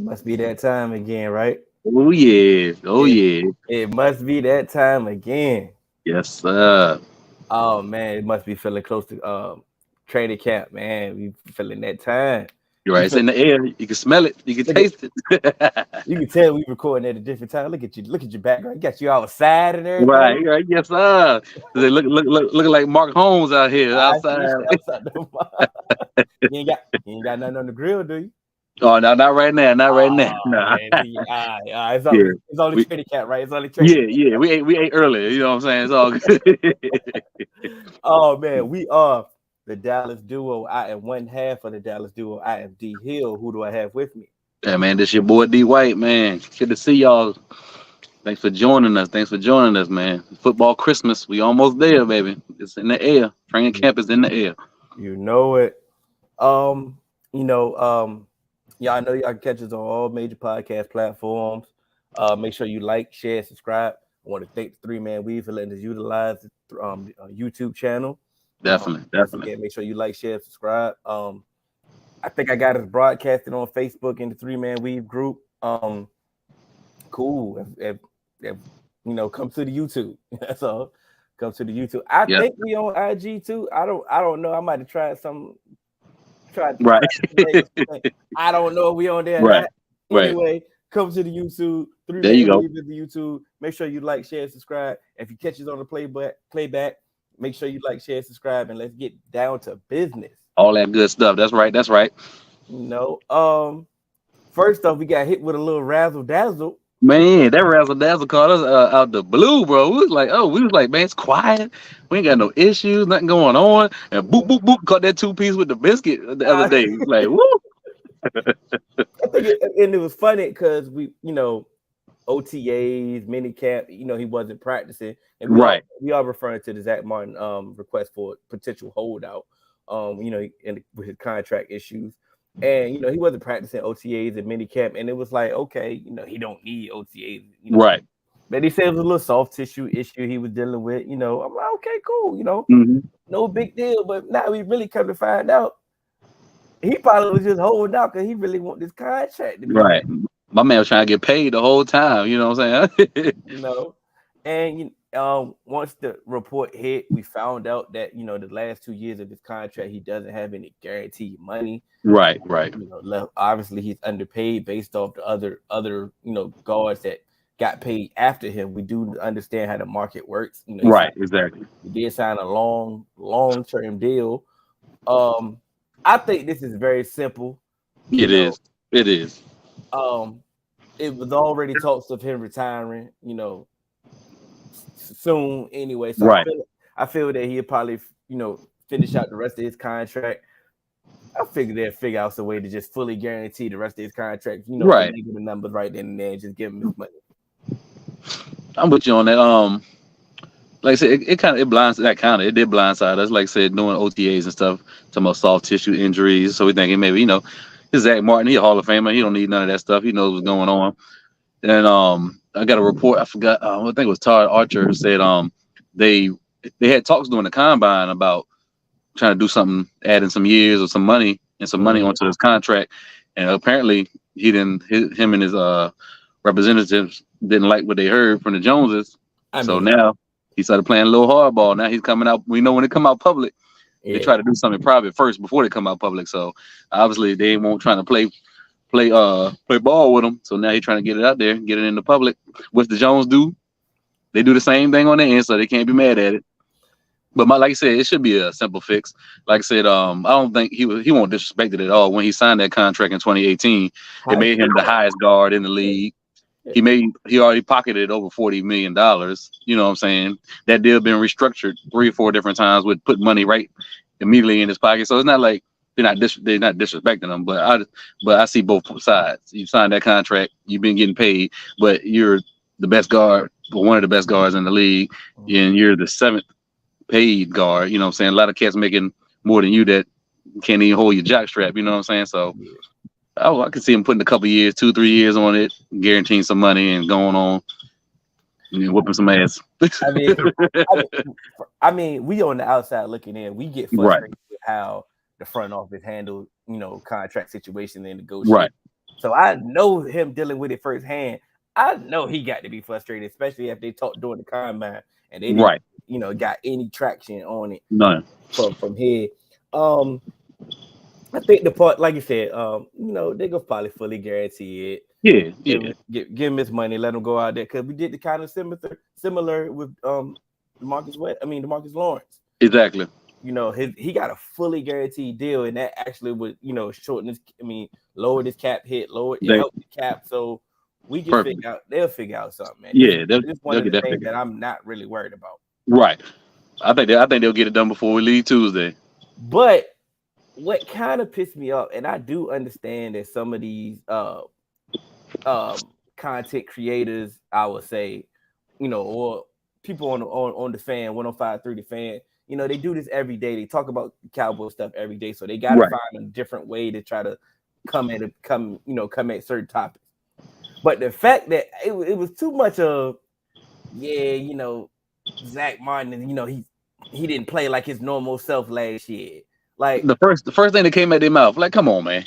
Must be that time again, right? Oh yeah, oh It yeah, it must be that time again. yes sir. Oh man, it must be feeling close to training camp, man. We feeling that time. You're We right. It's feel in the air. You can smell it. You can look at taste it. you can tell we recording at a different time. Look at your background. You got you outside and everything. Right, right, yes sir. They looking like Mark Holmes out here I outside. see you outside the you ain't got nothing on the grill, do you? Oh no, not right now, not right now. Oh Nah. man, see, Yeah, it's only we training camp, right? It's only training. yeah. We ate earlier. You know what I'm saying? It's all good. Oh man, we are the Dallas duo. I am one half of the Dallas duo. I am D Hill. Who do I have with me? Yeah, man, this your boy D White, man. Good to see y'all. Thanks for joining us. Thanks for joining us, man. Football Christmas. We almost there, baby. It's in the air. Training You, camp is in the air. you know it. Um, you know, yeah, I know y'all can catch us on all major podcast platforms. Make sure you like, share, subscribe. I want to thank the Three Man Weave for letting us utilize the YouTube channel. Definitely, Once definitely. again, make sure you like, share, subscribe. I think I got us broadcasted on Facebook in the Three Man Weave group. Cool. If come to the YouTube. That's all. Come to the YouTube. I Yeah, think we on IG too. I don't know. I might have tried some tried right, I don't know if we on there or right, not. right. Anyway, come to the YouTube. Three There you Man go. Weave is the YouTube. Make sure you like, share, subscribe. If you catch us on the playback, make sure you like, share, subscribe, and let's get down to business. All that good stuff. That's right. That's right. You know, first off, we got hit with a little razzle dazzle. Man, that razzle dazzle caught us out the blue, bro. We was like, man, it's quiet. We ain't got no issues, nothing going on. And boop, boop, boop, caught that two piece with the biscuit the other I, day. Like, woo. I think and it was funny because OTAs, mini camp, he wasn't practicing, and Right, we are referring to the Zach Martin request for potential holdout, with his contract issues, and he wasn't practicing OTAs and mini camp, and it was like, okay, he don't need OTAs, right. but he said it was a little soft tissue issue he was dealing with, I'm like, okay, cool, Hmm. no big deal, but now we really come to find out he probably was just holding out because he really want this contract to be Right. back. My man was trying to get paid the whole time. You know what I'm saying? you know. And once the report hit, we found out that the last 2 years of his contract, he doesn't have any guaranteed money. Right, right, Obviously he's underpaid based off the other guards that got paid after him. We do understand how the market works. right. Exactly. He did sign a long term deal. I think this is very simple. You It know, is. It is. um, it was already talks of him retiring. Soon anyway. So Right, I feel that he'll probably finish out the rest of his contract. I figure they'll figure out some way to just fully guarantee the rest of his contract. right. Give him the numbers right then and there, and just give him his money. I'm with you on that. Like I said, it did blindside us. Like I said, doing OTAs and stuff, talking about soft tissue injuries. So we thinking maybe it's Zach Martin. He a Hall of Famer. He don't need none of that stuff. He knows what's going on. And I got a report. I forgot. I think it was Todd Archer said they they had talks during the combine about trying to do something, adding some years or some money Mhm. onto his contract. And apparently him and his representatives didn't like what they heard from the Joneses. I So mean, now he started playing a little hardball. Now he's coming out. We know when they come out public, they yeah, try to do something private first before they come out public. So obviously they won't trying to play ball with him. So now he's trying to get it out there, get it in the public. What's the Jones do? They do the same thing on their end, so they can't be mad at it. But like I said, it should be a simple fix. Like I said, I don't think he won't disrespect it at all. When he signed that contract in 2018, it high made him the highest guard in the league. yeah. He already pocketed over $40 million. You know what I'm saying? That deal been restructured 3 or 4 different times with put money right immediately in his pocket. So it's not like they're not disrespecting him. But I see both sides. You signed that contract, you've been getting paid, but you're the best guard, or one of the best guards in the league, and you're the seventh paid guard. You know what I'm saying? A lot of cats making more than you that can't even hold your jock strap. You know what I'm saying? So Yeah. I can see him putting a couple years, 2, 3 years on it, guaranteeing some money and going on and whooping some ass. I mean, I mean, we on the outside looking in, we get Right, frustrated with how the front office handled, contract situation and right, negotiation. So I know him dealing with it firsthand. I know he got to be frustrated, especially if they talked during the combine and they didn't, Right. got any traction on it None. from here. Um, I think the part, like you said, they go probably fully guarantee it. Yeah. Yeah. Give him his money, let him go out there because we did the kind of similar with Demarcus Lawrence. Exactly. He got a fully guaranteed deal, and that actually would shorten his. Lower his cap hit, lower it They helped the cap. So we can perfect. figure out. They'll figure out something, man. This is Yeah, they'll this is one they'll of get the that things figured. that I'm not really worried about. Right. I think they'll get it done before we leave Tuesday. But what kind of pissed me off, and I do understand that some of these content creators, I would say, or people on the fan 105.3 the fan, they do this every day. They talk about Cowboy stuff every day, so they got to Right. find a different way to try to come at certain topics. But the fact that it was too much of, Zach Martin, he didn't play like his normal self last year. Like The first thing that came out their mouth, like, come on, man.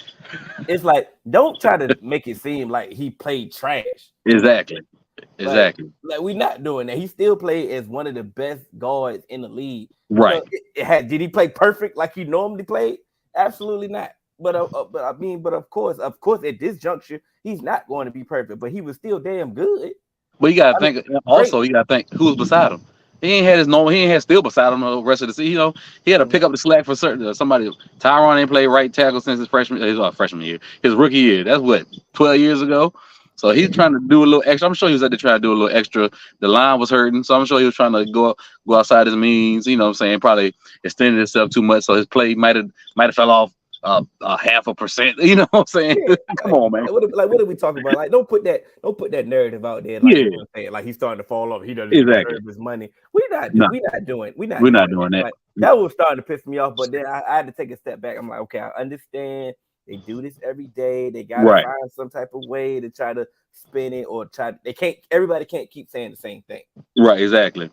it's like don't try to make it seem like he played trash. Exactly. Like, Exactly. like we're not doing that. He still played as one of the best guards in the league. Right. Did he play perfect like he normally played? Absolutely not. But of course, at this juncture, he's not going to be perfect. But he was still damn good. But you gotta I mean, think great. also. You gotta think who's beside him. He ain't had his normal. He ain't had still beside him the rest of the season. He had to pick up the slack for certain. Somebody. Tyron ain't played right tackle since his freshman year. His rookie year. That's what 12 years ago. So he's trying to do a little extra. I'm sure he was out there trying to do a little extra. The line was hurting, so I'm sure he was trying to go outside his means. You know what I'm saying? Probably extended himself too much, so his play might have fell off a 0.5%. You know what I'm saying? Yeah, Come on, man. what are we talking about? Like, don't put that narrative out there. Like, Yeah, saying like he's starting to fall off. He doesn't exactly. deserve his money. We're not No, doing we're not that. doing that. Like that was starting to piss me off. But then I had to take a step back. I'm like, okay, I understand. They do this every day. They gotta Right, find some type of way to try to spin it or try. They can't. Everybody can't keep saying the same thing. right, exactly.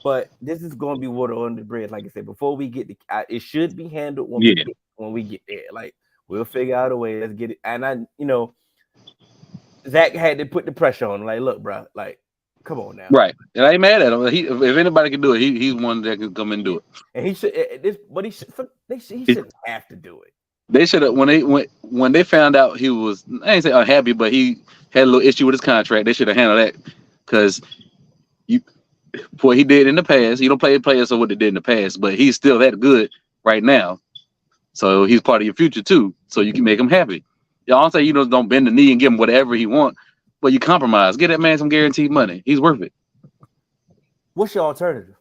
But this is going to be water on the bridge, like I said. Before we get it should be handled Yeah, when we get there. Like we'll figure out a way. Let's get it. And Zach had to put the pressure on him. Like, look, bro, like, come on now. right. And I ain't mad at him. If anybody can do it, he's one that can come and do Yeah. it. And he should. He He- shouldn't have to do it. They should have when they found out he was, I ain't say unhappy, but he had a little issue with his contract. They should have handled that because you what he did in the past. You don't play players or what they did in the past, but he's still that good right now. So he's part of your future too. So you can make him happy. Y'all say don't bend the knee and give him whatever he want, but you compromise. Get that man some guaranteed money. He's worth it. What's your alternative?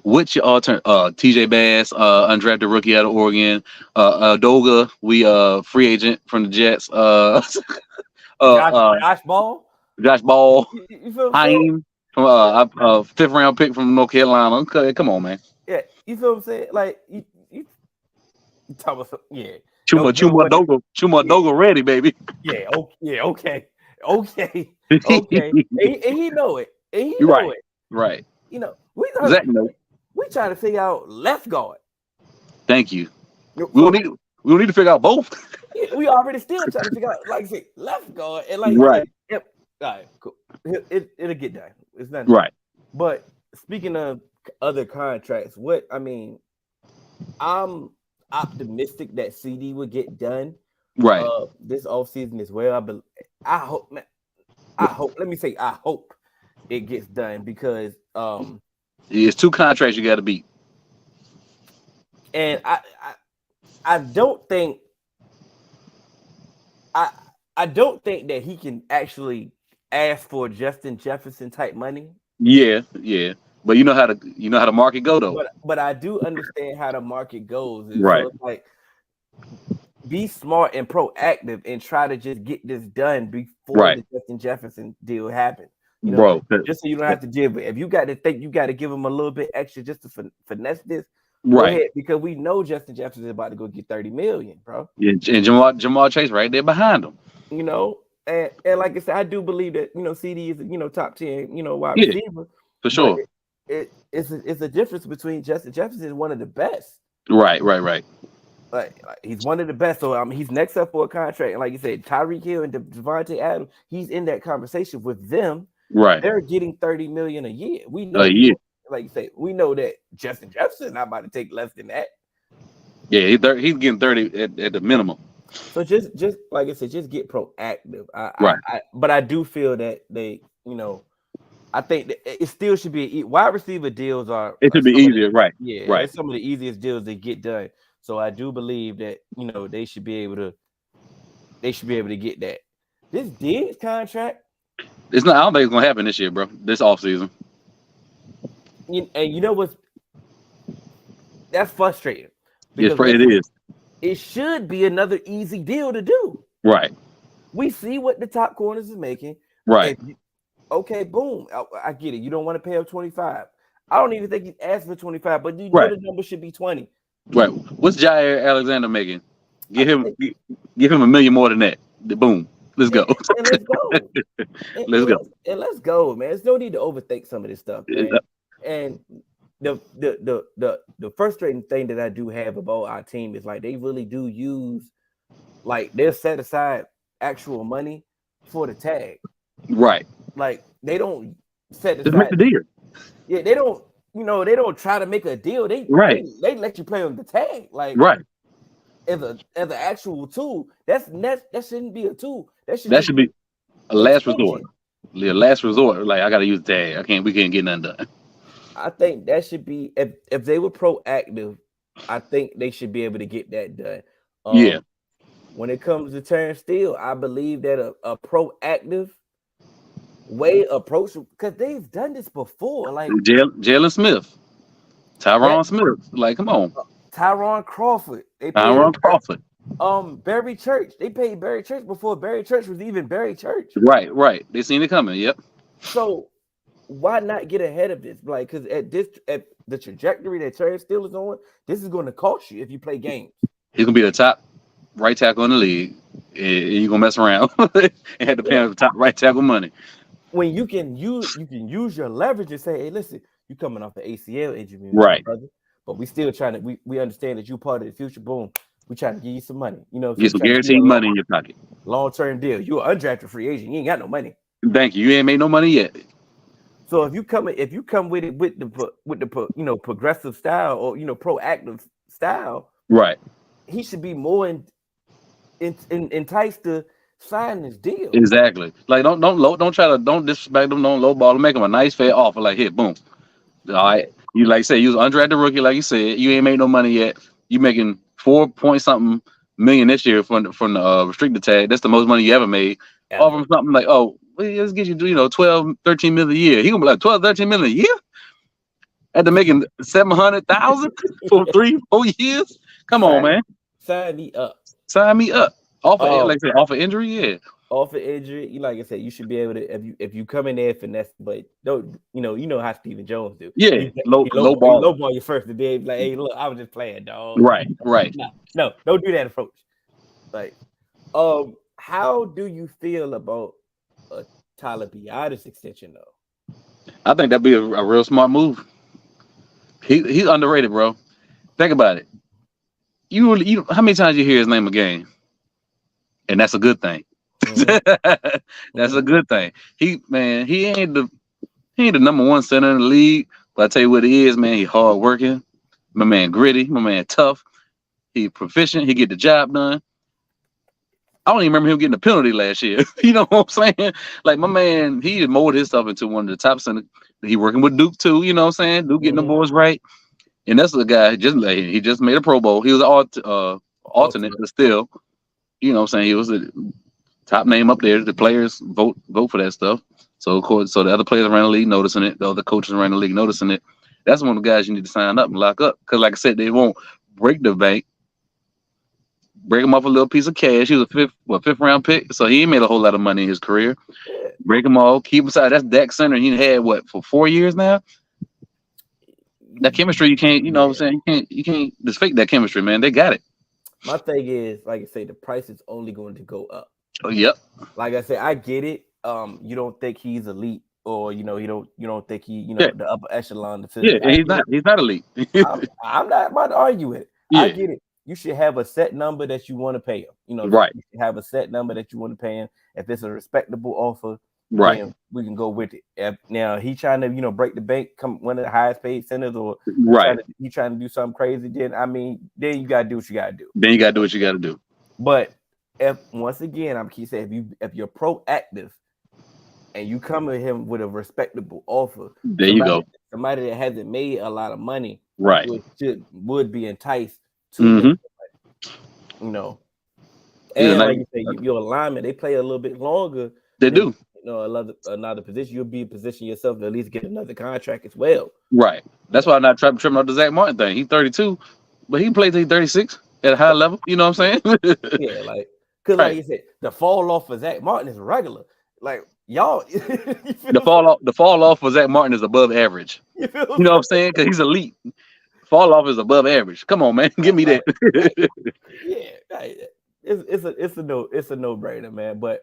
What's your alternate? TJ Bass, undrafted rookie out of Oregon. Doga, we free agent from the Jets. Josh, Uh, Josh Ball. Josh Ball, You feel what I'm saying? Haim, from fifth round pick from North Carolina. Okay, come on, man. Yeah, you feel what I'm saying? Like you talk about yeah. Chuma Yeah, Doga ready, baby. yeah, okay, okay. And he know it. And he You're know right, it. right. We Exactly. trying to figure out left guard. Thank you. So We will need to figure out both. we already still trying to figure out, like I said, left guard and like Right, yep. All right, cool. It'll get done. It's nothing. right, But speaking of other contracts, I'm optimistic that CD will get done right. this offseason as well. I hope, man. Let me say, I hope it gets done because It's 2 contracts you got to beat. and I don't think I don't think that he can actually ask for Justin Jefferson type money. Yeah, yeah. But you know how the market go though. But I do understand how the market goes. And Right. so it's like be smart and proactive and try to just get this done before Right. the Justin Jefferson deal happens. Bro. Just so you don't have to deal with it. If you got to think you got to give him a little bit extra just to finesse this, go Right. ahead, because we know Justin Jefferson is about to go get 30 million, bro. Yeah, and Jamal Chase right there behind him. And like I said, I do believe that CD is top 10 wide Yeah, receiver for sure. It's a difference between Justin Jefferson is one of the best. Right. like he's one of the best. So he's next up for a contract. And like you said, Tyreek Hill and Devontae Adams, he's in that conversation with them. Right. They're getting $30 million a year. We A know, year. like you say, we know that Justin Jefferson not about to take less than that. Yeah, he's getting 30 at the minimum. So just like I said, just get proactive. Right. But I do feel that they, I think that it still should be wide receiver deals are It should be some of the easier. Right. yeah, Right. it's some of the easiest deals that get done. So I do believe that they should be able to get that. This Diggs contract, It's not. I don't think it's gonna happen this year, bro. This offseason. and you know what's that's frustrating It's because it is. it should be another easy deal to do. Right. We see what the top corners is making. Right. Okay, boom. I get it. You don't want to pay up 25. I don't even think he's asked for 25, but you know Right. the number should be 20. Right. What's Jair Alexander making? Give him $1 million more than that. Boom. Let's go. And let's go. Let's go. And let's go, man. There's no need to overthink some of this stuff, man. And the frustrating thing that I do have about our team is like they really do use like they'll set aside actual money for the tag. Right. Like they don't set aside. Just make the deal. Yeah, they don't. They don't try to make a deal. They let you play on the tag. Like right. As an actual tool. That shouldn't be a tool. That should be a last resort. A last resort. Like I gotta use the tag. We can't get nothing done. I think that should be if they were proactive, I think they should be able to get that done. Yeah. When it comes to Terrence Steele, I believe that a proactive way approach because they've done this before. Like Jalen Smith, Tyron Smith. Like, come on. Tyron Crawford. Crawford. Barry Church. They paid Barry Church before Barry Church was even Barry Church. Right. They seen it coming. Yep. So why not get ahead of this? Like, because at the trajectory that Terrence Steele is on, this is going to cost you if you play games. He's gonna be the top right tackle in the league, and you're gonna mess around and have to pay him the top right tackle money. When you can use your leverage and say, hey, listen, you coming off the ACL injury, right? Brother, but we still trying to we understand that you part of the future. Boom, we trying to give you some money. Get some guaranteed money in your pocket. Long-term deal. You're an undrafted free agent. You ain't got no money. Thank you. You ain't made no money yet. So if you come with it with the progressive style or proactive style, right? He should be more enticed to sign this deal. Exactly. Like don't disrespect them. Don't lowball them. Make them a nice fair offer. Like here, boom. All right. You like say you was undrafted rookie, like you said. You ain't made no money yet. You making 4-point-something million this year from the restricted tag. That's the most money you ever made. Offer him something like, oh, let's get you 12, 13 million a year. He gonna be like 12, 13 million a year. After making 700,000 for 3-4 years. Come on, man. Sign me up. Off of injury, yeah. Off of injury, like I said, you should be able to if you come in there finesse, but don't how Stephen Jones do. Yeah, low ball you first to be like, hey, look, I was just playing, dog. Right. No, don't do that approach. Like, how do you feel about a Tyler Biadasz extension though? I think that'd be a real smart move. He's underrated, bro. Think about it. You how many times you hear his name a game? And that's a good thing. Mm-hmm. That's a good thing. He ain't the number one center in the league, but I tell you what he is, man. He hard working, my man gritty, my man tough. He proficient. He get the job done. I don't even remember him getting a penalty last year. You know what I'm saying? Like my man, he molded his stuff into one of the top center. He working with Duke too. You know what I'm saying? Duke getting the boys right. And that's the guy. He just made a Pro Bowl. He was an alternate, but still, you know what I'm saying? He was a top name up there. The players vote for that stuff. So of course, the other players around the league noticing it. The other coaches around the league noticing it. That's one of the guys you need to sign up and lock up. Because like I said, they won't break the bank. Break him off a little piece of cash. He was a fifth round pick, so he ain't made a whole lot of money in his career. Break him all, keep him aside. That's Dak Center. He had for 4 years now. That chemistry, you can't, what I'm saying? You can't just fake that chemistry, man. They got it. My thing is, like I say, the price is only going to go up. Oh, yep. Like I said, I get it. You don't think he's elite, or you don't think he, the upper echelon. Yeah, he's not elite. I'm not about to argue it. Yeah. I get it. you should have a set number that you want to pay him. You know, Right. you should have a set number that you want to pay him. If it's a respectable offer, Right. then we can go with it. Now he trying to, break the bank, come one of the highest paid centers, or Right. he trying to do something crazy. Then you gotta do what you gotta do. Then you gotta do what you gotta do. But once again, I'm keep saying, if you're proactive and you come to him with a respectable offer, there you go. Somebody that hasn't made a lot of money, right, would be enticed to mm-hmm. And like you say, your alignment, they play a little bit longer. They do. Another position, you'll be in position yourself to at least get another contract as well. Right. That's why I'm not tripping up the Zach Martin thing. He's 32, but he plays till he's 36 at a high level. You know what I'm saying? Yeah, because like you said, the fall off for Zach Martin is regular. Like y'all, the fall off for Zach Martin is above average. You know what I'm saying? Because he's elite. Fall off is above average. Come on, man, give me that. Yeah, it's a no brainer, man. But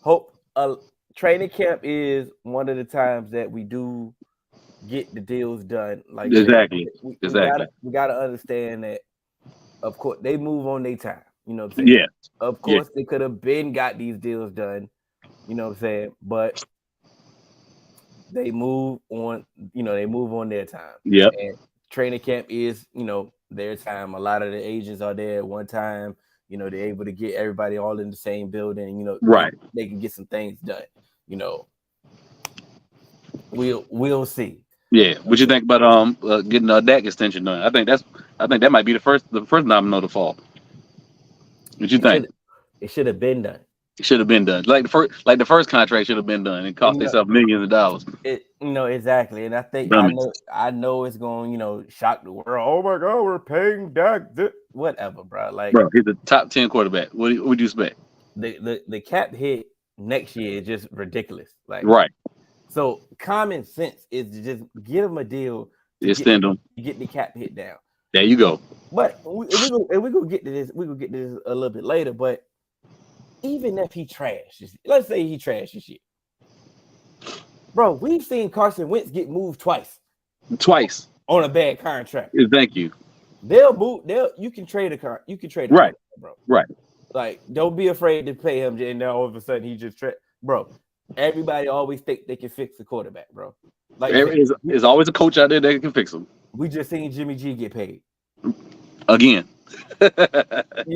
hope training camp is one of the times that we do get the deals done. Like exactly, we gotta understand that. Of course, they move on their time. You know what I'm saying? Yeah. Of course, they could have got these deals done. You know what I'm saying? But they move on. They move on their time. Yeah. And training camp is, their time. A lot of the agents are there at one time. They're able to get everybody all in the same building. Right. They can get some things done. We'll see. Yeah. What you think about getting a Dak extension done? I think that might be the first domino to fall. What you think? It should have been done. It should have been done. Like the first contract should have been done. It cost themselves millions of dollars. Exactly. And I think I know it's going, shock the world. Oh my God, we're paying Dak whatever, bro. Like, bro, he's the top 10 quarterback. What would you expect? The cap hit next year is just ridiculous. Like, right. So common sense is to just give him a deal. Extend him. Get the cap hit down. There you go. But we're gonna get to this. We're gonna get to this a little bit later. But even if he trashes, let's say he trashes shit, bro. We've seen Carson Wentz get moved twice on a bad contract. Thank you. They'll move. You can trade a car. You can trade a right, bro. Right. Like, don't be afraid to pay him. And now all of a sudden he just bro. Everybody always think they can fix the quarterback, bro. Like, there's always a coach out there that can fix him. We just seen Jimmy G get paid again. You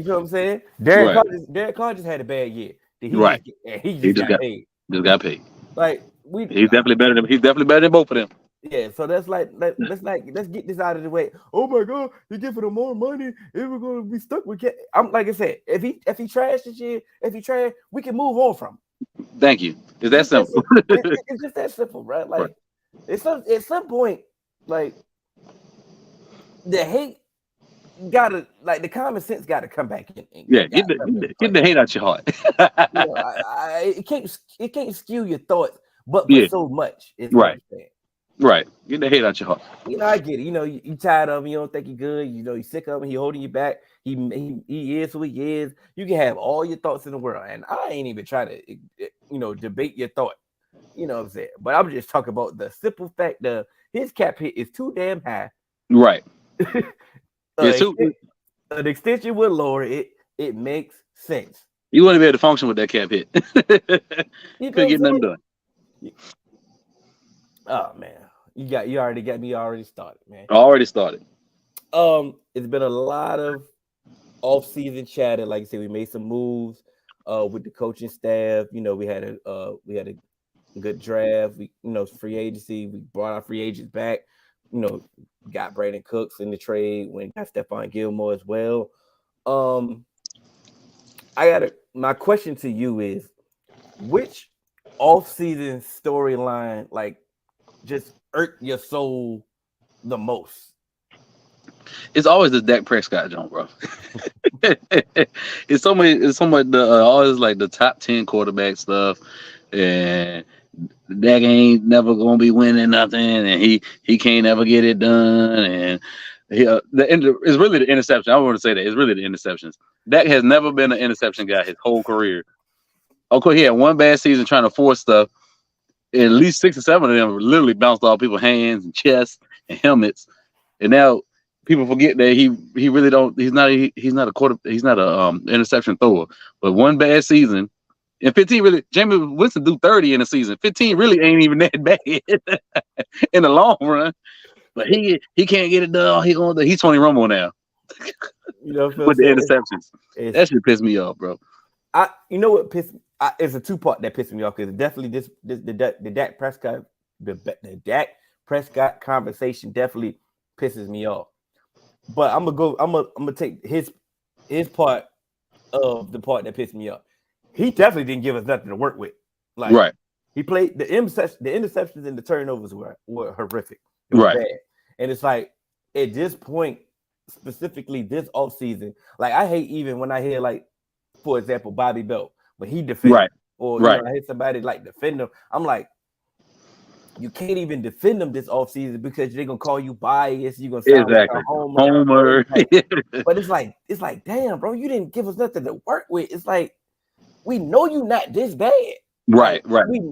know what I'm saying? Derek Carr just had a bad year. He just got paid. Just got paid. Like he's definitely better than both of them. Yeah, so let's get this out of the way. Oh my God, you're giving him more money. If we're gonna be stuck with I'm like I said, if he trashed this year, we can move on from him. Thank you. It's that simple. It's just that simple, bro. Like at some point, like the hate gotta, like, the common sense gotta come back in. Get the hate out your heart. It can't skew your thoughts, but for so much. Right. Right. Get the hate out your heart. I get it. You tired of him. You don't think he's good. You sick of him. He holding you back. He is who he is. You can have all your thoughts in the world, and I ain't even trying to debate your thought. You know what I'm saying? But I'm just talking about the simple fact that his cap hit is too damn high. Right. An extension would lower it. It makes sense. You want to be able to function with that cap hit. You couldn't get nothing done. Oh man, you already got me already started, man. Already started. It's been a lot of off-season chatter. Like I said, we made some moves with the coaching staff. We had a good draft. We free agency. We brought our free agents back. Got Brandon Cooks in the trade. When got Stephon Gilmore as well. My question to you is, which off-season storyline just irked your soul the most? It's always the Dak Prescott joint, bro. It's so much always like the top 10 quarterback stuff, and Dak ain't never gonna be winning nothing, and he can't ever get it done, and it's really the interception. I want to say that it's really the interceptions. Dak has never been an interception guy his whole career. Of course, he had one bad season trying to force stuff. At least 6 or 7 of them literally bounced off people's hands and chests and helmets. And now people forget that he really don't. He's not a quarter. He's not a interception thrower. But one bad season, and 15 really. Jamie Winston do 30 in a season. 15 really ain't even that bad in the long run. But he can't get it done. He's Tony Romo now. You know what I'm With the saying? interceptions. That should piss me off, bro. You know what pissed? It's a two-part that pissed me off because definitely the Dak Prescott the Dak Prescott conversation definitely pisses me off. But I'm gonna take his part of the part that pissed me off. He definitely didn't give us nothing to work with. Like right. He played the interceptions and the turnovers were horrific. It was bad. And it's like at this point, specifically this offseason, like I hate even when I hear like, for example, Bobby Belt, when he defends or you know, I hear somebody like defend him. I'm like, you can't even defend them this offseason because they're gonna call you biased, you're gonna sound like a homer. But it's like, damn, bro, you didn't give us nothing to work with. It's like we know you not this bad. Right.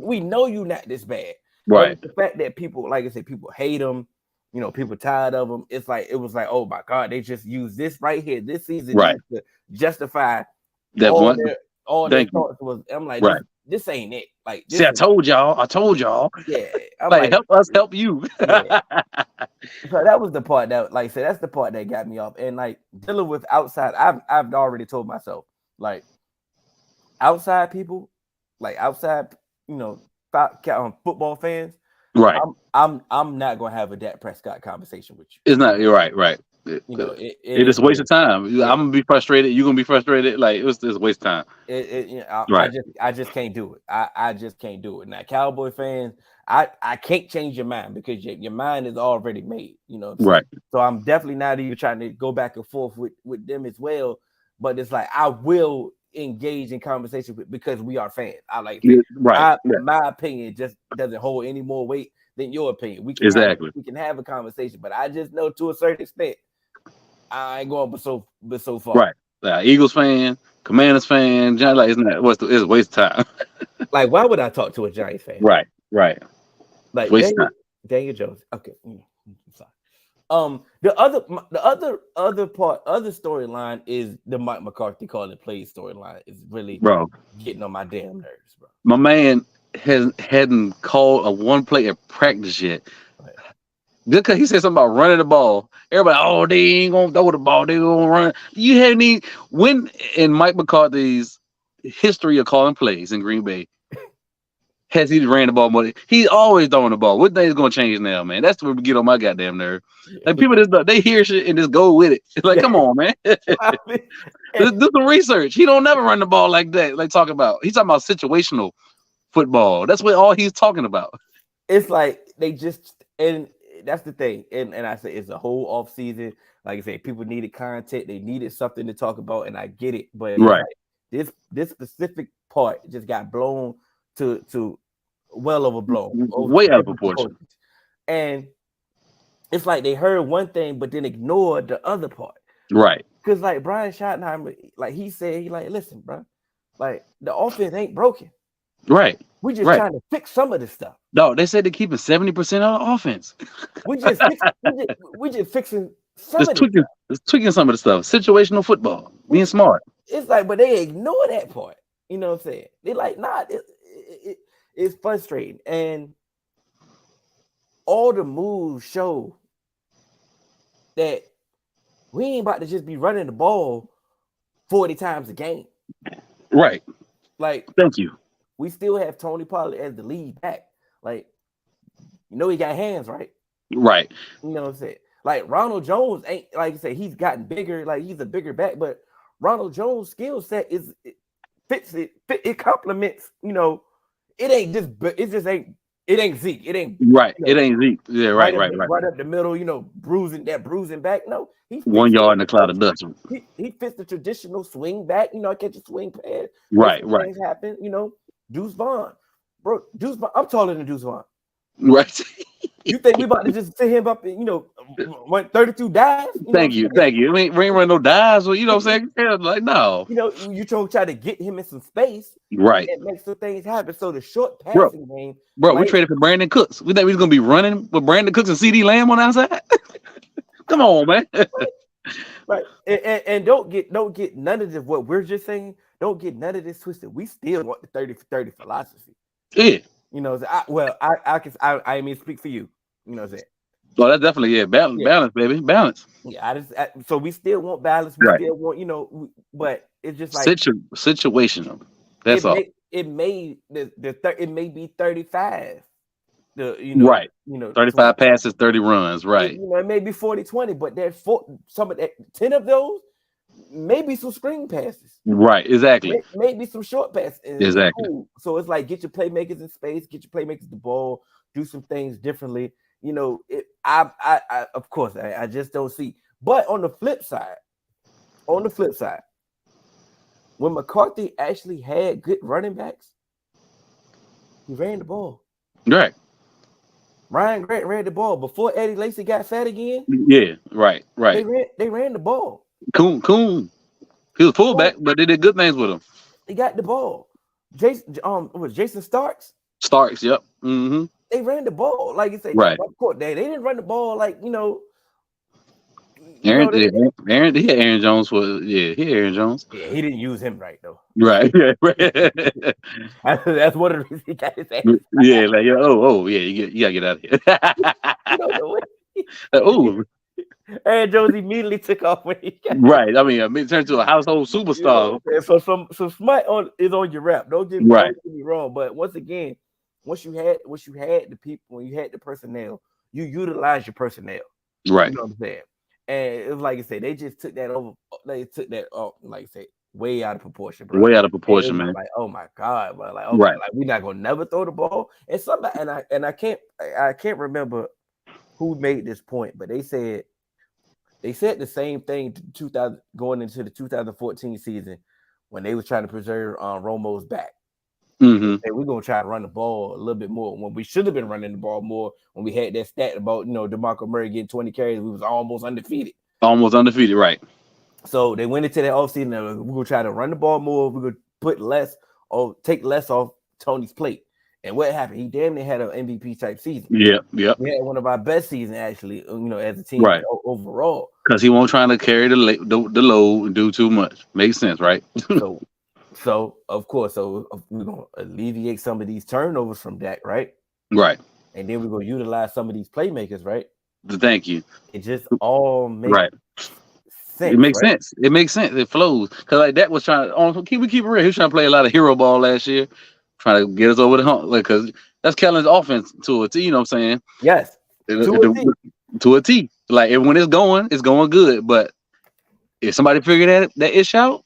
We know you not this bad. Right. But the fact that people, like I said, people hate him, you know, people tired of him. It was like, oh my God, they just used this right here this season to justify that all their thoughts was. I'm like, this ain't it. Like, see, I told y'all. Yeah, I'm like help us help you. Yeah. So that was the part that, like I said, that's the part that got me off. And like dealing with outside, I've already told myself, like outside people, like outside, you know, football fans, right? I'm not gonna have a Dak Prescott conversation with you. It's not. You're right. You know, it is a waste of time. Yeah. I'm gonna be frustrated. You're gonna be frustrated. Like it's a waste of time. I just can't do it. I just can't do it. Now, Cowboy fans, I can't change your mind because your mind is already made. You know, right? So I'm definitely not even trying to go back and forth with them as well. But it's like I will engage in conversation because we are fans. I like my opinion just doesn't hold any more weight than your opinion. We can have a conversation, but I just know to a certain extent I ain't going but so far. Right. Eagles fan, Commanders fan, Giants, like it's a waste of time. Like, why would I talk to a Giants fan? Right. Like Daniel Jones. Okay. I'm sorry. The other storyline is the Mike McCarthy calling plays storyline is really getting on my damn nerves, bro. My man hadn't called a one play at practice yet. Just because he said something about running the ball, everybody, they ain't gonna throw the ball, they gonna run. You hadn't even when in Mike McCarthy's history of calling plays in Green Bay has he ran the ball more? He's always throwing the ball. What thing's gonna change now, man? That's where we get on my goddamn nerve. Like people they hear shit and just go with it. Like, come on, man. Do some research. He don't never run the ball like that. Like he's talking about situational football. That's what all he's talking about. It's like they just and that's the thing. And I say it's a whole off season. Like I said, people needed content, they needed something to talk about, and I get it. But like, this specific part just got blown to well overblown. Way out of proportion. And it's like they heard one thing but then ignored the other part. Right. Because like Brian Schottenheimer, like he said, listen, bro, like the offense ain't broken. Right. We just trying to fix some of this stuff. No, they said they're keeping 70% of the offense. we just fixing some of this stuff. Just tweaking some of the stuff. Situational football. Being smart. It's like, but they ignore that part. You know what I'm saying? They're like, nah, it's frustrating. And all the moves show that we ain't about to just be running the ball 40 times a game. Right. Like, thank you. We still have Tony Pollard as the lead back. Like, you know, he got hands, right? Right. You know what I'm saying? Like, Ronald Jones ain't, like I said, he's gotten bigger. Like, he's a bigger back, but Ronald Jones' skill set it complements, you know, it ain't Zeke. It ain't right. You know, it ain't Zeke. Yeah, right. Right up the middle, you know, bruising back. No, he 1 yard in the cloud of dust. He fits the traditional swing back, you know, I catch a swing pass. Right. Things happen, you know. Deuce Vaughn, bro. I'm taller than Deuce Vaughn. Right. You think we about to just sit him up and, you know, 32 dives? Thank you. We ain't running no dives. You know what I'm saying? Like, no. You know, you try to get him in some space. Right. And make some things happen. So the short passing game. Bro, we traded for Brandon Cooks. We think we was going to be running with Brandon Cooks and CD Lamb on the outside? Come on, man. Right. And don't get none of this what we're just saying. Don't get none of this twisted. We still want the 30 for 30 philosophy. Yeah. You know, I mean speak for you. You know what I'm saying? Well, that's definitely balance, Yeah. balance, baby, balance. Yeah, so we still want balance. We Right. still want, but it's just like Situational. That's all. it may be 35. The Right. 20, 35 passes, 30 runs. Right. it may be 40-20, but there's some of that 10 of those, maybe some screen passes. Right. Exactly. Maybe some short passes. Exactly. Cool. So it's like get your playmakers in space, get your playmakers the ball, do some things differently. I of course I just don't see. But on the flip side, when McCarthy actually had good running backs, he ran the ball. Right. Ryan Grant ran the ball before Eddie Lacy got fat again. Yeah. Right. Right. They ran the ball. Coon. He was fullback, but they did good things with him. They got the ball. Jason Starks? Starks. Yep. Mm-hmm. They ran the ball. Like you say, right. They didn't run the ball like, Aaron Jones was he had Aaron Jones. Yeah, he didn't use him right though. Right. That's one of the reasons he got his ass. Yeah, like yeah, you gotta get out of here. You don't know what? Oh, Aaron Jones immediately took off when he got right. I mean, it turned to a household superstar. So some smut is on your rap. Don't get me wrong. But once again, once you had the people, when you had the personnel, you utilize your personnel. Right. You know what I'm saying? And it was like I said, they just took that over. They took that like I say, way out of proportion, bro. Way out of proportion, man. Like, oh my god, bro. Like, okay, right. Like we're not gonna never throw the ball. And somebody I can't remember who made this point, but they said the same thing 2000 going into the 2014 season when they was trying to preserve Romo's back. Mm-hmm. Hey, we're gonna try to run the ball a little bit more when we should have been running the ball more when we had that stat about DeMarco Murray getting 20 carries. We was almost undefeated. Right. So they went into that offseason and we're gonna try to run the ball more. We're gonna take less off Tony's plate. And what happened? He damn near had an MVP type season. Yeah. We had one of our best seasons actually, as a team, right. Overall. Because he won't trying to carry the load and do too much. Makes sense, right? So of course, we're gonna alleviate some of these turnovers from Dak, right? Right. And then we're gonna utilize some of these playmakers, right? Thank you. It just all makes sense. It makes sense. It makes sense. It flows. Because like that was trying to keep it real. He was trying to play a lot of hero ball last year, trying to get us over the hump. Like, because that's Kellen's offense to a T. You know what I'm saying? Yes. To a T. Like when it's going good. But if somebody figured that ish out,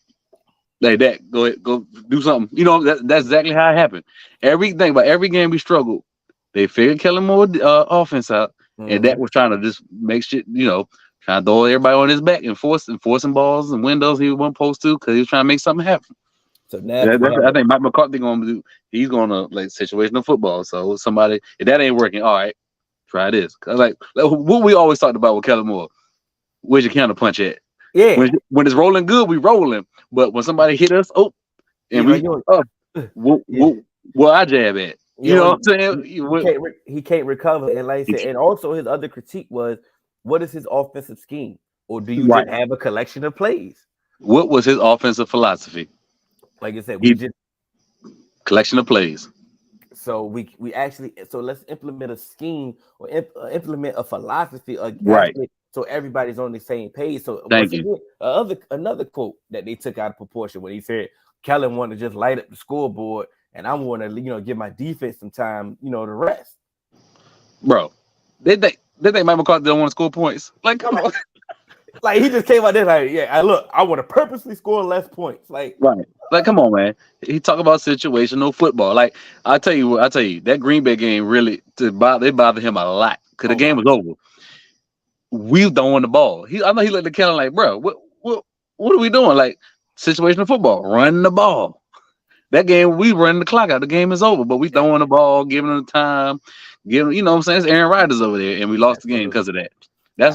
like that, go do something. That's exactly how it happened. Every game we struggled, they figured Kellen Moore offense out, and that was trying to just make shit, trying to throw everybody on his back and forcing balls and windows he wasn't supposed to because he was trying to make something happen. So now I think Mike McCarthy he's gonna like situational football. So somebody, if that ain't working, all right, try this. Cause like what we always talked about with Kellen Moore, where's your counter punch at? Yeah. When it's rolling good, we rolling. But when somebody hit us, where I jab at? You know what I'm saying? He can't recover. And like I said, and also his other critique was, what is his offensive scheme? Or do you just have a collection of plays? What was his offensive philosophy? Like I said, collection of plays. So we actually let's implement a scheme or implement a philosophy so everybody's on the same page. So thank you. Another quote that they took out of proportion when he said Kellen wanted to just light up the scoreboard and I want to give my defense some time, to rest. Bro, they think Mike McCarthy don't want to score points. Like, come on. Like he just came out there like, I want to purposely score less points. Like, right. Like, come on, man. He talk about situational football. Like, I tell you, that Green Bay game really they bothered him a lot because the game was over. We throwing the ball. I know he looked at Kellen like, bro, what are we doing? Like, situational football, run the ball. That game, we running the clock out. The game is over, but we throwing the ball, giving them the time, you know what I'm saying? It's Aaron Rodgers over there, and we lost the game because of that. I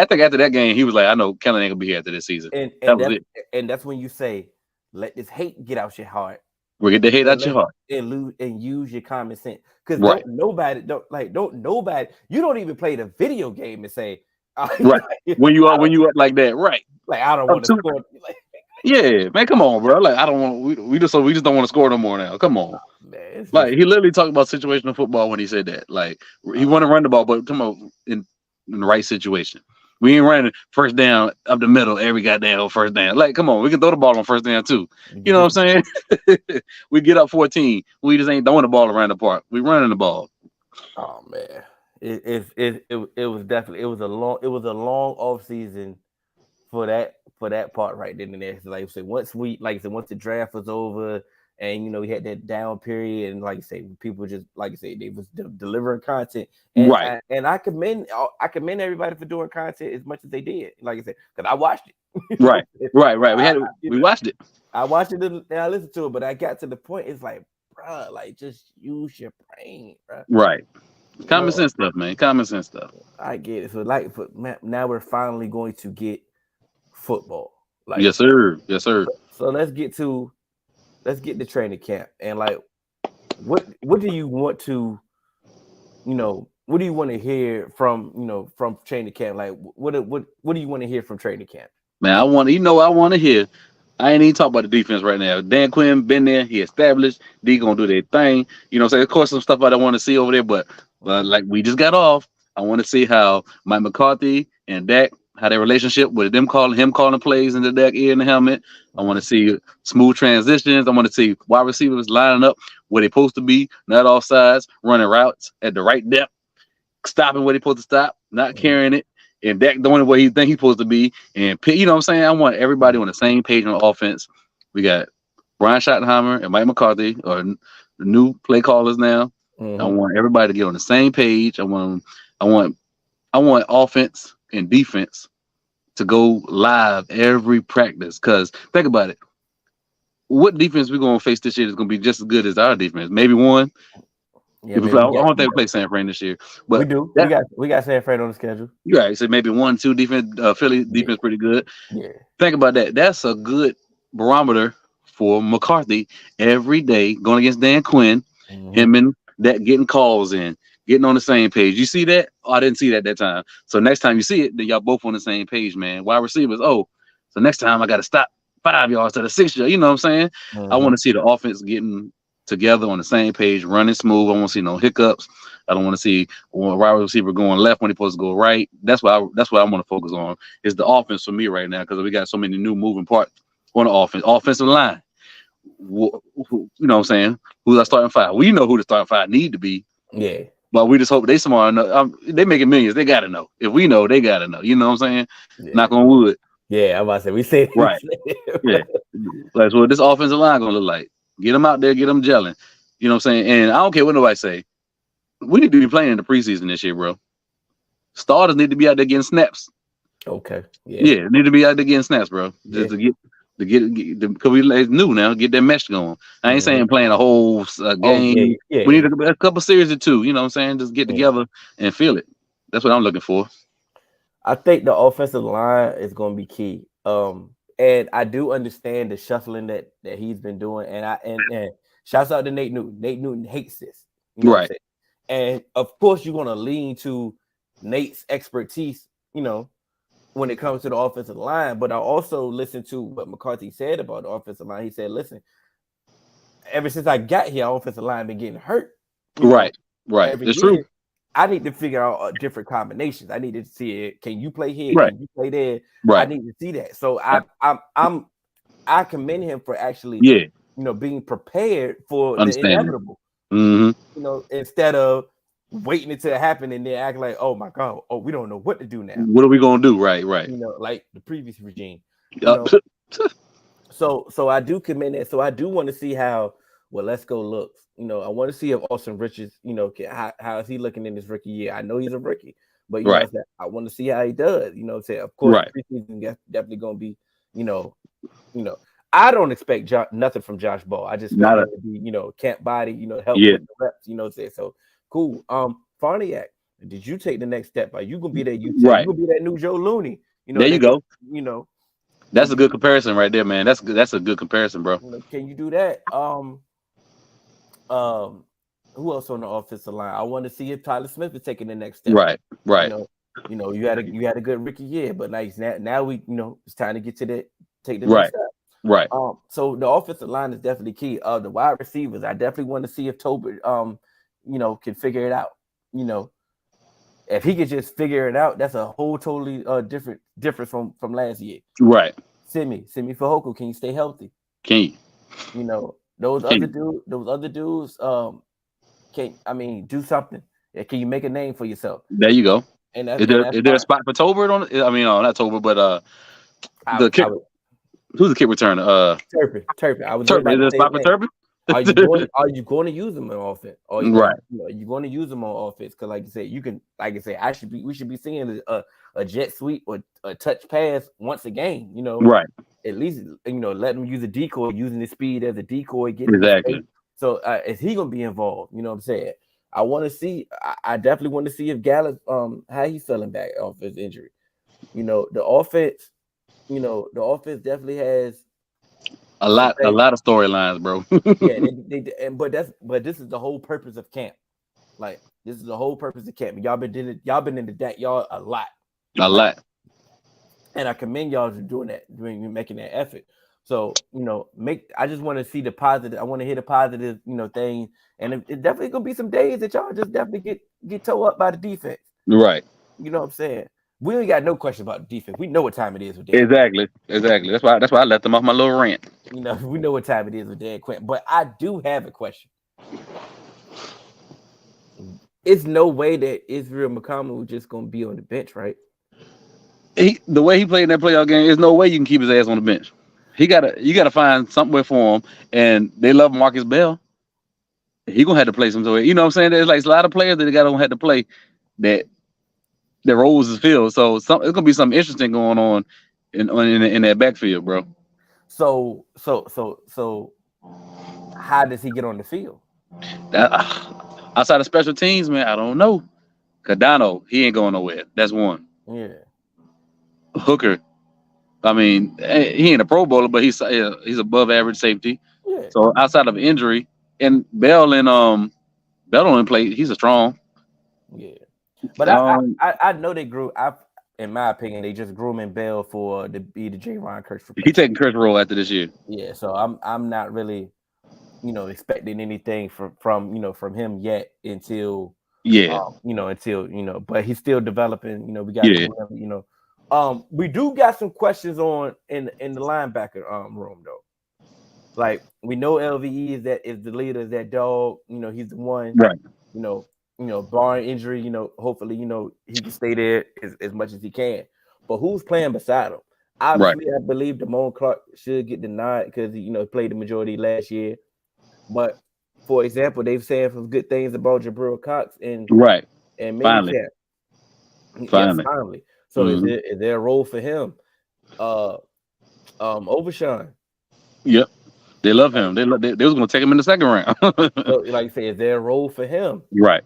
think after that game, he was like, I know Kellen ain't gonna be here after this season. And that's when you say, let this hate get out your heart We get the hate out and your let heart. and lose and use your common sense. Because Right, don't nobody you don't even play the video game and say right. like, When you up like that, right? I don't Up want to to score. Like, yeah, man. Come on, bro. Like I don't want. We just don't want to score no more now. Come on. man, it's Like just he literally talked about situational football when he said that. Like he uh, want to run the ball, but come on in the right situation. We ain't running first down up the middle every goddamn first down. Like, come on, we can throw the ball on first down too. you You can know do what I'm saying? We get up 14. We just ain't throwing the ball around the park. We running the ball. oh man. It was definitely it was a long off season for that part right then and there. So like I said, once the draft was over and we had that down period and like I say people just like I say they was delivering content Right, and I commend everybody for doing content as much as they did. Like I said, because I watched it. right, right. We You know, watched it. I watched it and I listened to it, but I got to the point. It's like, bruh, like just use your brain, bruh. Right. You Common know, sense stuff, man. Common sense stuff. I get it. So like, now we're finally going to get football. Like, Yes, sir. Yes, sir. so let's get to training camp and like, what do you want to, what do you want to hear from from training camp? Like, what do you want to hear from training camp? Man, I want to hear. I ain't even talk about the defense right now. Dan Quinn been there. He established. D gonna do their thing. You know what I'm saying? Of course, some stuff I don't want to see over there, but Mhm. like we just got off. I want to see how Mike McCarthy and Dak, how their relationship with him calling plays in the Dak ear in the helmet. I want to Mhm. see smooth transitions. I want to see wide receivers lining up where they're supposed to be, not off sides, running routes at the right depth, stopping where they're supposed to stop, not Mhm. carrying it, and Dak doing it where he think he's supposed to be. And you know what I'm saying? I want everybody Mhm. on the same page on offense. We got Brian Schottenheimer and Mike McCarthy are the new play callers now. I Mhm. want everybody to get on the same page. I want, I want offense and defense to go live every practice. Cause think about it. What defense we gonna face this year is gonna be just as good as our defense? Maybe one. Yeah, If we man, play, I don't think we play San Fran this year, we but do. that We got San Fran on the schedule. you're right. So maybe one, two defense. Philly Yeah, defense pretty good. yeah. Think about that. That's a good barometer for McCarthy every day going against Dan Quinn. Mhm. Him and that getting calls in, getting on the same page. You see that? Oh, I didn't see that time. So next time you see it, then y'all both on the same page, man. Wide receivers. Oh, so next time I got to stop 5 yards to the 6 yard. You know what I'm saying? I want Mhm. to see the offense getting together on the same page, running smooth. I want to see no hiccups. I don't want to see one wide receiver going left when he's supposed to go right. That's what I want to focus on is the offense for me right now because we got so many new moving parts on the offensive line. You know what I'm saying? Who's our starting five? We know who the starting five need to be, Yeah, but we just hope they smart enough. They making millions. They got to know. If we know, they got to know. You know what I'm saying? yeah, Knock on wood. yeah. I'm about to say we said we Right. said. Yeah. That's what this offensive line gonna look like. Get them out there, get them gelling. You know what I'm saying? And I don't care what nobody say. We need to be playing in the preseason this year, bro. Starters need to be out there getting snaps. Okay. Yeah. Yeah, need to be out there getting snaps, bro. Yeah. Just to get because it's new now. Get that mesh going. I ain't Mhm. saying playing a whole Oh yeah, game. We yeah, need a couple series or two. You know what I'm saying? Just get yeah. together and feel it. That's what I'm looking for. I think the offensive line is going to be key. And I do understand the shuffling that he's been doing. And shouts out to Nate Newton. Nate Newton hates this. You know what I'm Right, saying? And of course, you're going to lean to Nate's expertise. When it comes to the offensive line. But I also listened to what McCarthy said about the offensive line. He said, "Listen, ever since I got here, our offensive line been getting hurt. You know, right, right. every It's true. year." I need to figure out different combinations. I need to see it. Can you play here? Right, Can you play there? I right. need to see that. So I commend him for actually, Yeah, being prepared for the understand it. inevitable. Hmm. Instead of waiting until it happened and then act like, oh my god, oh we don't know what to do now. What are we gonna do? Right, right. Like the previous regime. You Uh, know, so I do commend that. So I do want to see how Let's Go looks. I want to see if Austin Richards, how is he looking in his rookie year? I know he's a rookie, but right, I want to see how he does. Of course, right. preseason definitely going to be, you know, I don't expect nothing from Josh Ball. I just expect Not a him to be, camp body, help yeah. with the reps. So cool. Farniak, did you take the next step? Are you gonna be that UTEP? You Right. gonna be that new Joe Looney? There you That go. you know. That's Can a you good comparison right there, man. That's a good comparison, bro. can you do that? Um, who else on the offensive line? I want to see if Tyler Smith is taking the next step. Right, You right, know, you had a good rookie year, but now we it's time to get to that take the next right, step. right. So the offensive line is definitely key. The wide receivers, I definitely want to see if Toby can figure it out. You know, if he could just figure it out, that's a whole totally different from last year. Right. Simi Fehoko, can you stay healthy? Can you? You know, Can you? those other dudes, do something. Yeah, can you make a name for yourself? There you go. That's Is there a why spot for Tolbert on it? I mean, not Tolbert, but I the would, I kick. would Who's the kick returner? Turpin. I was just Turpin. about Is to there a say his spot for name. Turpin? Are you going to use them on offense? Or Right, are you going to use them on offense? Because like you said, we should be seeing a jet sweep or a touch pass once a game. right. At least let him use a decoy, using his speed as a decoy, getting the Exactly. space. So is he gonna be involved? You know what I'm saying? I want to see. I definitely want to see if Gallup how he's feeling back off his injury. The offense. The offense definitely has some A things. lot of storylines, bro. Yeah, but this is the whole purpose of camp. Like this is the whole purpose of camp. Y'all been in the backyard a lot. A Like, lot. and I commend y'all for making that effort. So I just want to see the positive. I want to hear the positive, thing. And it definitely gonna be some days that y'all just definitely get towed up by the defense. Right. You know what I'm saying? We ain't got no question about the defense. We know what time it is with Dan Quinn. Exactly. Exactly. That's why I let them off my little rant. We know what time it is with Dan Quinn. But I do have a question. It's no way that Israel McConnell was just gonna be on the bench, right? The way he played in that playoff game, there's no way you can keep his ass on the bench. You gotta find somewhere for him. And they love Marcus Bell. He gonna have to play somewhere. You know what I'm saying? There's like a lot of players that they gonna have to play that their roles is filled. So it's gonna be something interesting going on in that backfield, bro. So how does he get on the field? That, outside of special teams, man, I don't know. Cardano, he ain't going nowhere. That's one. Yeah. Hooker, I mean, he ain't a Pro Bowler, but he's above average safety. Yeah. So outside of injury, and Bell don't play. He's a strong. Yeah. But I know they grew. In my opinion, they just grooming Bell for to be the Javon Curse He replacement. taking Kurt's role after this year. Yeah. So I'm not really, expecting anything from him yet until Yeah. but he's still developing. We got Yeah. we do got some questions in the linebacker room though. Like we know LVE is the leader, is that dog. He's the one. Right. Barring injury, hopefully, he can stay there as much as he can. But who's playing beside him? Obviously, I believe Damone Clark should get the nod because he played the majority last year. But for example, they've said some good things about Jabril Cox and Finally. Minicamp. Finally. Yeah, finally. So is there a role for him? Overshawn. Yep. They love him. They was going to take him in the second round. So, like I say, is there a role for him? Right.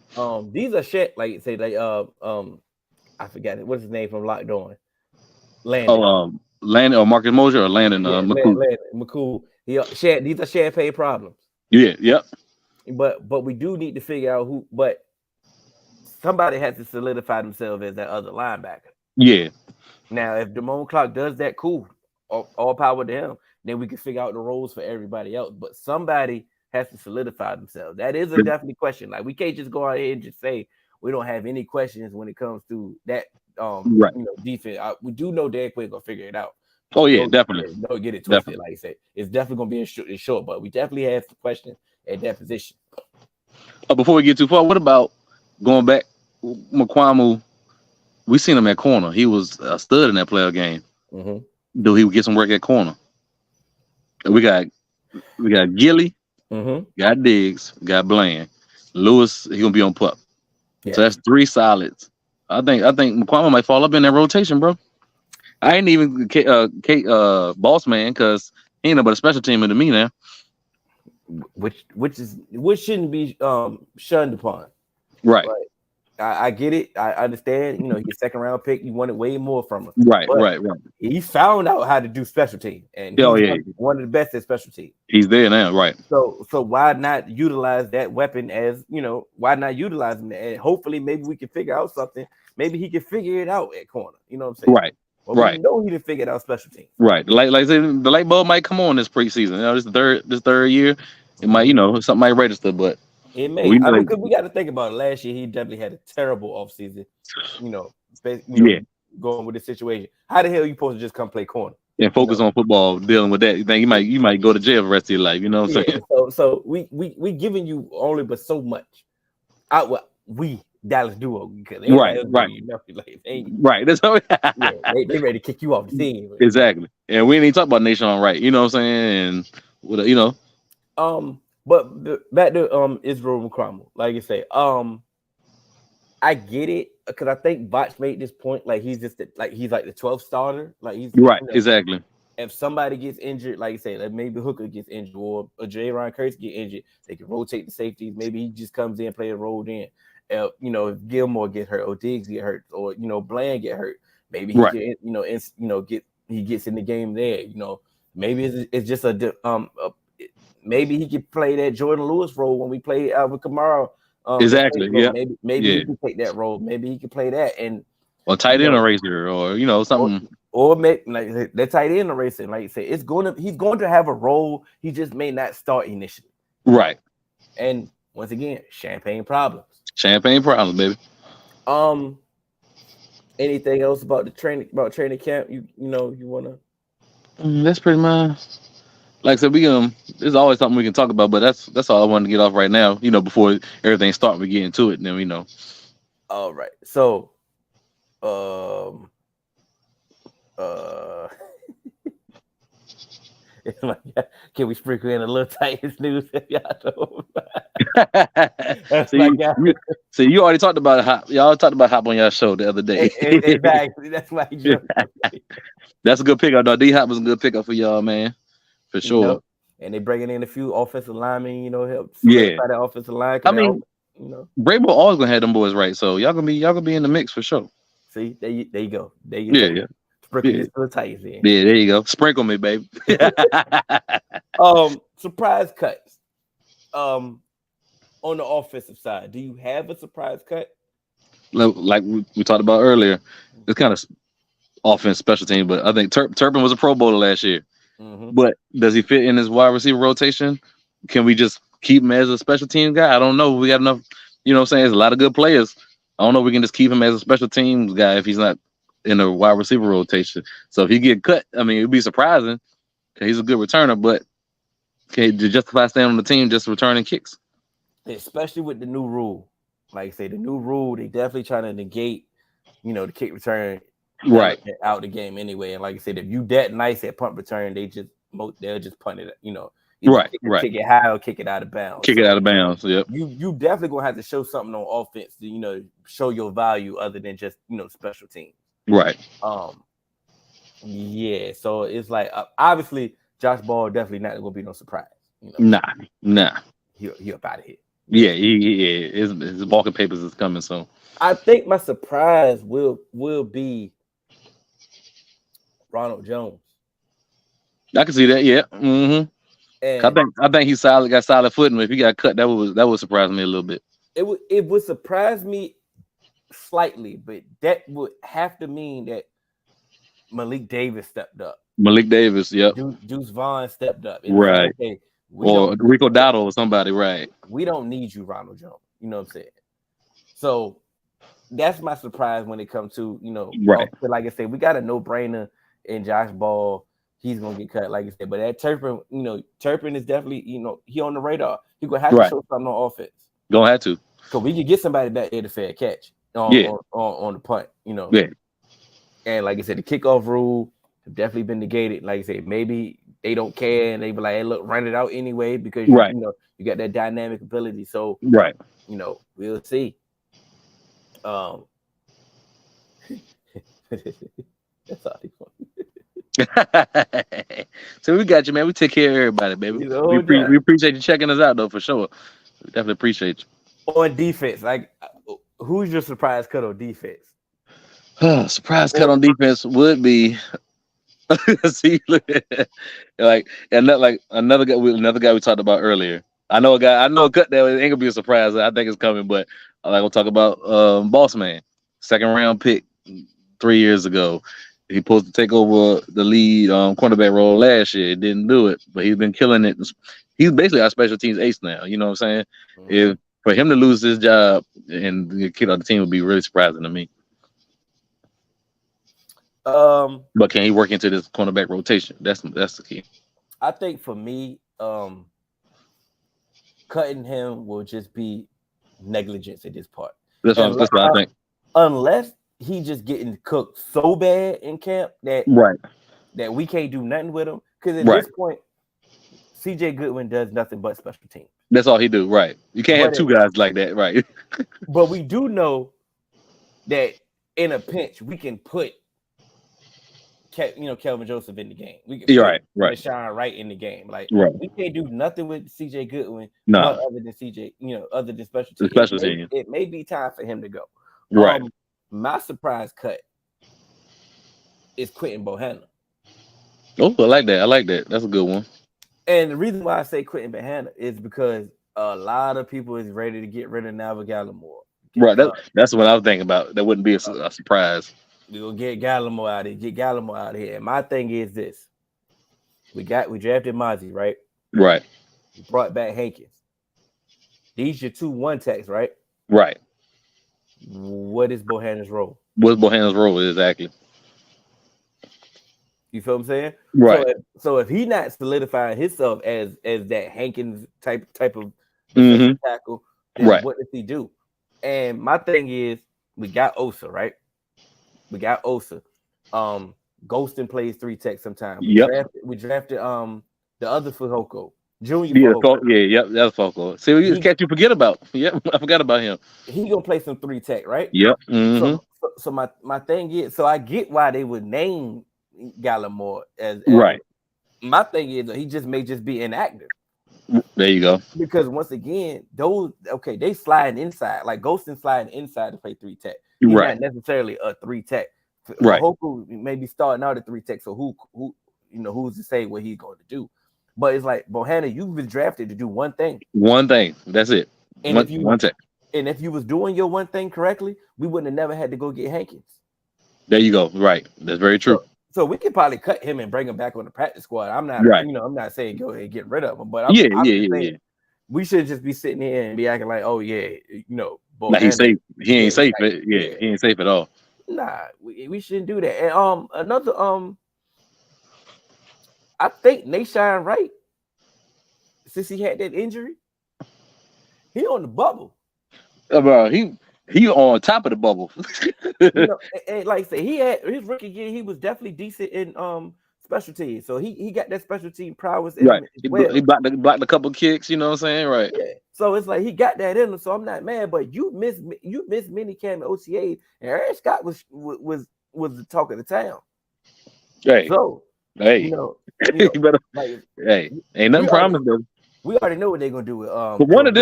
These are shit. Like say, I forgot it. What's his name from Locked On? Landon. Landon or Marcus Mosier or Landon McCool. Landon McCool. These are champagne problems. Yeah. Yep. But we do need to figure out who. But somebody has to solidify themselves as that other linebacker. Yeah. Now, if Damone Clark does that, cool. All power to him. Then we can figure out the roles for everybody else. But somebody has to solidify themselves. That is a definitely question. Like we can't just go out here and just say we don't have any questions when it comes to that. Defense. We do know Dan Quinn gonna figure it out. Oh yeah, definitely. Don't get it twisted. Like I said, it's definitely gonna be short, but we definitely have some questions at that position. Before we get too far, what about going back? McQuamu, we seen him at corner. He was a stud in that playoff game. Mm-hmm. Do he would get some work at corner? We got Gilly, got Diggs, got Bland, Lewis. He gonna be on pup. Yeah. So that's 3 solids. I think McQuamu might fall up in that rotation, bro. I ain't even boss man because he ain't no but a special teamer to me now. Which shouldn't be shunned upon. Right. I get it. I understand. You know, he's second round pick. You wanted way more from him, Right, but right, right. he found out how to do special team, and Oh he's yeah, one of the best at special team. he's there now. Right, So why not utilize that weapon as why not utilize him? And hopefully, maybe we can figure out something. Maybe he can figure it out at corner. You know what I'm saying? right, Well, we right, know he didn't figure it out special teams. right. Like I said, the light bulb might come on this preseason. You know, this third year, it might something might register, but It may. we I mean, like because we got to think about it. Last year, he definitely had a terrible offseason. You know, yeah, going with the situation. How the hell you supposed to just come play corner? and You focus know? on football, dealing with that. You think you might go to jail for the rest of your life. You know what I'm Yeah. saying? So we giving you only but so much. We Dallas Duo because Right, anybody else right, giving you nothing. Like they ain't, right. That's how. yeah, they ready to kick you off the team. Exactly. And we ain't even talk about Nation on right. You know what I'm saying? And with But back to Israel McCrumble. Like you say, I get it because I think Botch made this point. Like he's just he's like the 12th starter. Like he's right, exactly. if somebody gets injured, like you say, like maybe Hooker gets injured or J. Ron Curtis get injured, they can rotate the safeties. Maybe he just comes in, play a role in. If Gilmore get hurt or Diggs get hurt or Bland get hurt, maybe he Right. can he gets in the game there. Maybe it's just maybe he could play that Jordan Lewis role when we play Alvin Kamara. Exactly. Yeah. Maybe he can take that role. Maybe he can play that and or tight end eraser or something. Or make like that tight end racing, like you say, he's going to have a role. He just may not start initially. Right. And once again, champagne problems. Champagne problems, baby. Anything else about training camp? You wanna? That's pretty much. Like I said, there's always something we can talk about, but that's all I wanted to get off right now. Before everything starts, we get into it, and then All right. So, can we sprinkle in a little Titans news if y'all know? So you already talked about Hop. Y'all talked about Hop on y'all show the other day. Exactly. That's why that's a good pickup, though. D Hop was a good pickup for y'all, man, for sure. And they bringing in a few offensive linemen, help solidify that offensive line. I mean, Brabo always gonna have them boys right, so y'all gonna be in the mix for sure. See, there you go. Yeah. Sprinkle this to the Titans in. Yeah, there you go. Sprinkle me, baby. Surprise cuts. On the offensive side, do you have a surprise cut? Like we talked about earlier, it's kind of offense special team, but I think Turpin was a Pro Bowler last year. Mm-hmm. But does he fit in his wide receiver rotation? Can we just keep him as a special team guy? I don't know. We got enough, what I'm saying? There's a lot of good players. I don't know if we can just keep him as a special teams guy if he's not in a wide receiver rotation. So if he get cut, I mean, it'd be surprising because he's a good returner, but okay, to justify staying on the team, just returning kicks. Especially with the new rule. Like I say, the new rule, they definitely trying to negate, the kick return out the game anyway. And like I said, if you that nice at punt return, they'll just punt it, kick it high or kick it out of bounds. Kick it out of bounds. Yep. You definitely gonna have to show something on offense to show your value other than just special teams. Right. Yeah. So it's like obviously Josh Ball definitely not gonna be no surprise. Nah. He up out of here. Yeah. His walking papers is coming soon. I think my surprise will be Ronald Jones. I can see that. Yeah. Mm-hmm. And I think he's solid. Got solid footing. If he got cut, that would surprise me a little bit. It would surprise me slightly, but that would have to mean that Malik Davis stepped up. Malik Davis, yep. Deuce Vaughn stepped up. Right. Like, okay, or Rico Dowdle or somebody, right. We don't need you, Ronald Jones. You know what I'm saying? So that's my surprise when it comes to, right. Like I said, we got a no-brainer in Josh Ball. He's gonna get cut, like I said. But that Turpin, Turpin is definitely, he on the radar. He gonna have to show something on offense. Gonna have to. Because we can get somebody back there to fair catch on the punt, Yeah. And like I said, the kickoff rule have definitely been negated. Like I said, maybe they don't care and they be like, hey, look, run it out anyway because you got that dynamic ability. So we'll see. That's all they want. So we got you, man. We take care of everybody, baby. We appreciate you checking us out, though, for sure. We definitely appreciate you. On defense, like Who's your surprise cut on defense? Surprise cut Or on defense would be see, another guy we talked about earlier. I know a cut that ain't gonna be a surprise. I think it's coming, but I'm gonna talk about Boss Man, second round pick 3 years ago. He supposed to take over the lead cornerback role last year. He didn't do it, but he's been killing it. He's basically our special teams ace now. You know what I'm saying? If for him to lose this job and get kicked out the team would be really surprising to me. But can he work into this cornerback rotation? That's the key. I think for me, cutting him will just be negligence at this part. That's what I think. Unless he just getting cooked so bad in camp that we can't do nothing with him. Because at this point, CJ Goodwin does nothing but special teams. That's all he do, right? You can't have two guys like that, right? But we do know that in a pinch, we can put Kelvin Joseph in the game. We can put Deshaun Wright in the game. Like we can't do nothing with CJ Goodwin, other than CJ, other than special teams. It may be time for him to go. Right. My surprise cut is Quentin Bohanna. Oh, I like that. That's a good one. And the reason why I say Quentin Bohanna is because a lot of people is ready to get rid of Nava Gallimore. Right. That's what I was thinking about. That wouldn't be a surprise. We'll get Gallimore out of here. And my thing is this. We drafted Mozzie, right? Right. We brought back Hankins. These your 2 1-techs, right? Right. What is Bohanna's role? What's Bohanna's role exactly? You feel what I'm saying? Right. So if he not solidifying himself as that Hankins type of tackle, then what does he do? And my thing is, we got Osa, right? We got Osa. Ghostin plays 3 tech sometimes. We drafted the other Fujoko. Junior Fujoko. That's Fujoko. See, we just catch you forget about. Yep, I forgot about him. He gonna play some 3 tech, right? Yep. So my thing is, so I get why they would name Gallimore as right. My thing is he may just be inactive. There you go. Because once again, they slide inside, like Ghostin sliding inside to play 3 tech. He's not necessarily a 3 tech. Right. Hoku may be starting out at 3 tech. So who's to say what he's going to do? But it's like Bohanna, you've been drafted to do one thing. One thing. That's it. And one tech. And if you was doing your one thing correctly, we wouldn't have never had to go get Hankins. There you go. Right. That's very true. So we could probably cut him and bring him back on the practice squad. I'm not, I'm not saying go ahead and get rid of him, but I'm saying we should just be sitting here and be acting like, oh yeah, he's safe. He ain't safe. He ain't safe at all. Nah, we shouldn't do that. And another I think Nashawn Wright, since he had that injury, he on the bubble. Bro, he on top of the bubble. And like I said, he had his rookie year. He was definitely decent in special teams. So he got that special team prowess in him as well. He blocked a couple kicks. You know what I'm saying? Right. Yeah. So it's like he got that in him. So I'm not mad. But you missed minicamp and OTA, and Aaron Scott was the talk of the town. Hey. So you better. Hey, ain't nothing promised though. We already know what they're gonna do with but one of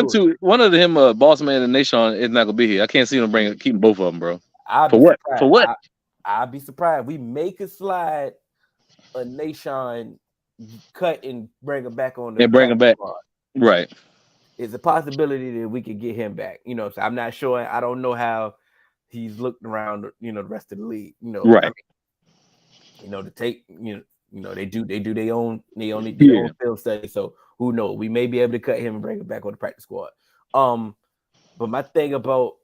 them, Boss Man and Nashawn is not gonna be here. I can't see them keeping both of them, bro. For what? I'd be surprised. We make a slide, a Nashawn cut and bring him back on. Bring him back. Right. It's a possibility that we could get him back. So I'm not sure. I don't know how he's looked around. The rest of the league. Right. To take. They do their own film study. So who knows? We may be able to cut him and bring him back on the practice squad. But my thing about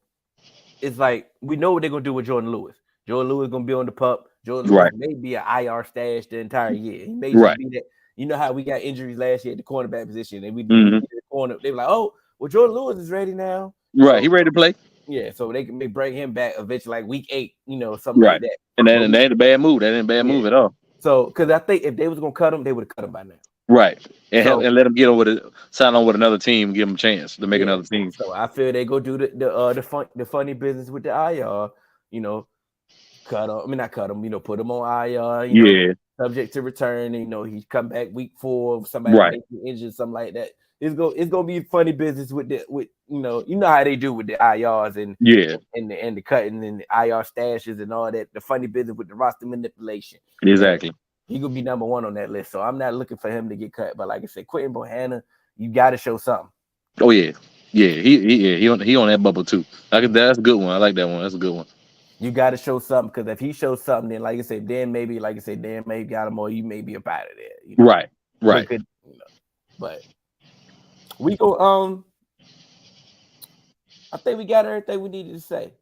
is like we know what they're gonna do with Jordan Lewis. Jordan Lewis gonna be on the pup. Jordan Lewis may be an IR stash the entire year. He may just be that. You know how we got injuries last year at the cornerback position, and we the corner. They were like, oh, well, Jordan Lewis is ready now. Right, he ready to play. Yeah, so they can bring him back eventually, like week 8, something like that. And that ain't a bad move. That ain't a bad move at all. So, because I think if they was gonna cut him, they would have cut him by now. Right, and let him sign on with another team, give him a chance to make another team. So I feel they go do the funny business with the IR. Cut him. I mean, not cut him. Put him on IR. Subject to return. He come back week 4. Somebody injured, something like that. it's gonna be funny business with you know how they do with the IRs and Yeah, and the cutting and the IR stashes and all that. The funny business with the roster manipulation. And exactly. he gonna be number one on that list. So I'm not looking for him to get cut. But like I said, Quentin Bohanna, you got to show something. Oh yeah, yeah. He on that bubble too. That's a good one. I like that one. That's a good one. You got to show something because if he shows something, then like I said, then maybe like I said, then maybe got him or you may be up out of there. You know, Right, right. But we go. I think we got everything we needed to say.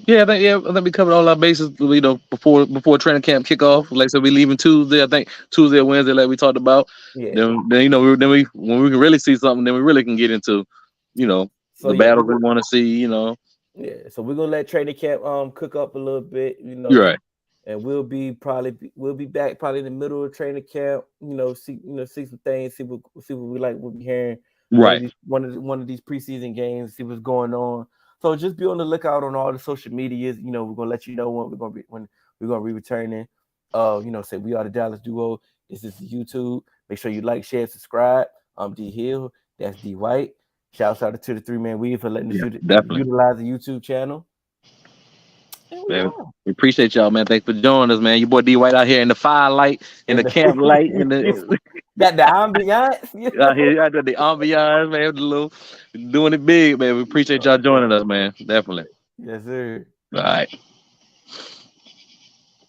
Yeah, I think we covered all our bases. Before training camp kickoff. Like I said, we leaving Tuesday. I think Tuesday or Wednesday, like we talked about. Yeah. Then then we when we can really see something, then we really can get into, the battles we want to see. Yeah. So we're gonna let training camp cook up a little bit. You're right. And we'll be back probably in the middle of training camp. See some things. See what we like. We'll be hearing. Right. One of these preseason games. See what's going on. So just be on the lookout on all the social medias. We're gonna let you know when we're gonna be returning. Say we are the Dallas Duo. This is the YouTube. Make sure you like, share, subscribe. I'm D Hill. That's D White. Shouts out to the 3-Man Weave for letting us utilize the YouTube channel. Man, we appreciate y'all, man. Thanks for joining us, man. Your boy D White out here in the firelight, in the camp light, in the got the ambiance. out here, out there, the ambiance, man. Doing it big, man. We appreciate y'all joining us, man. Definitely. Yes, sir. All right.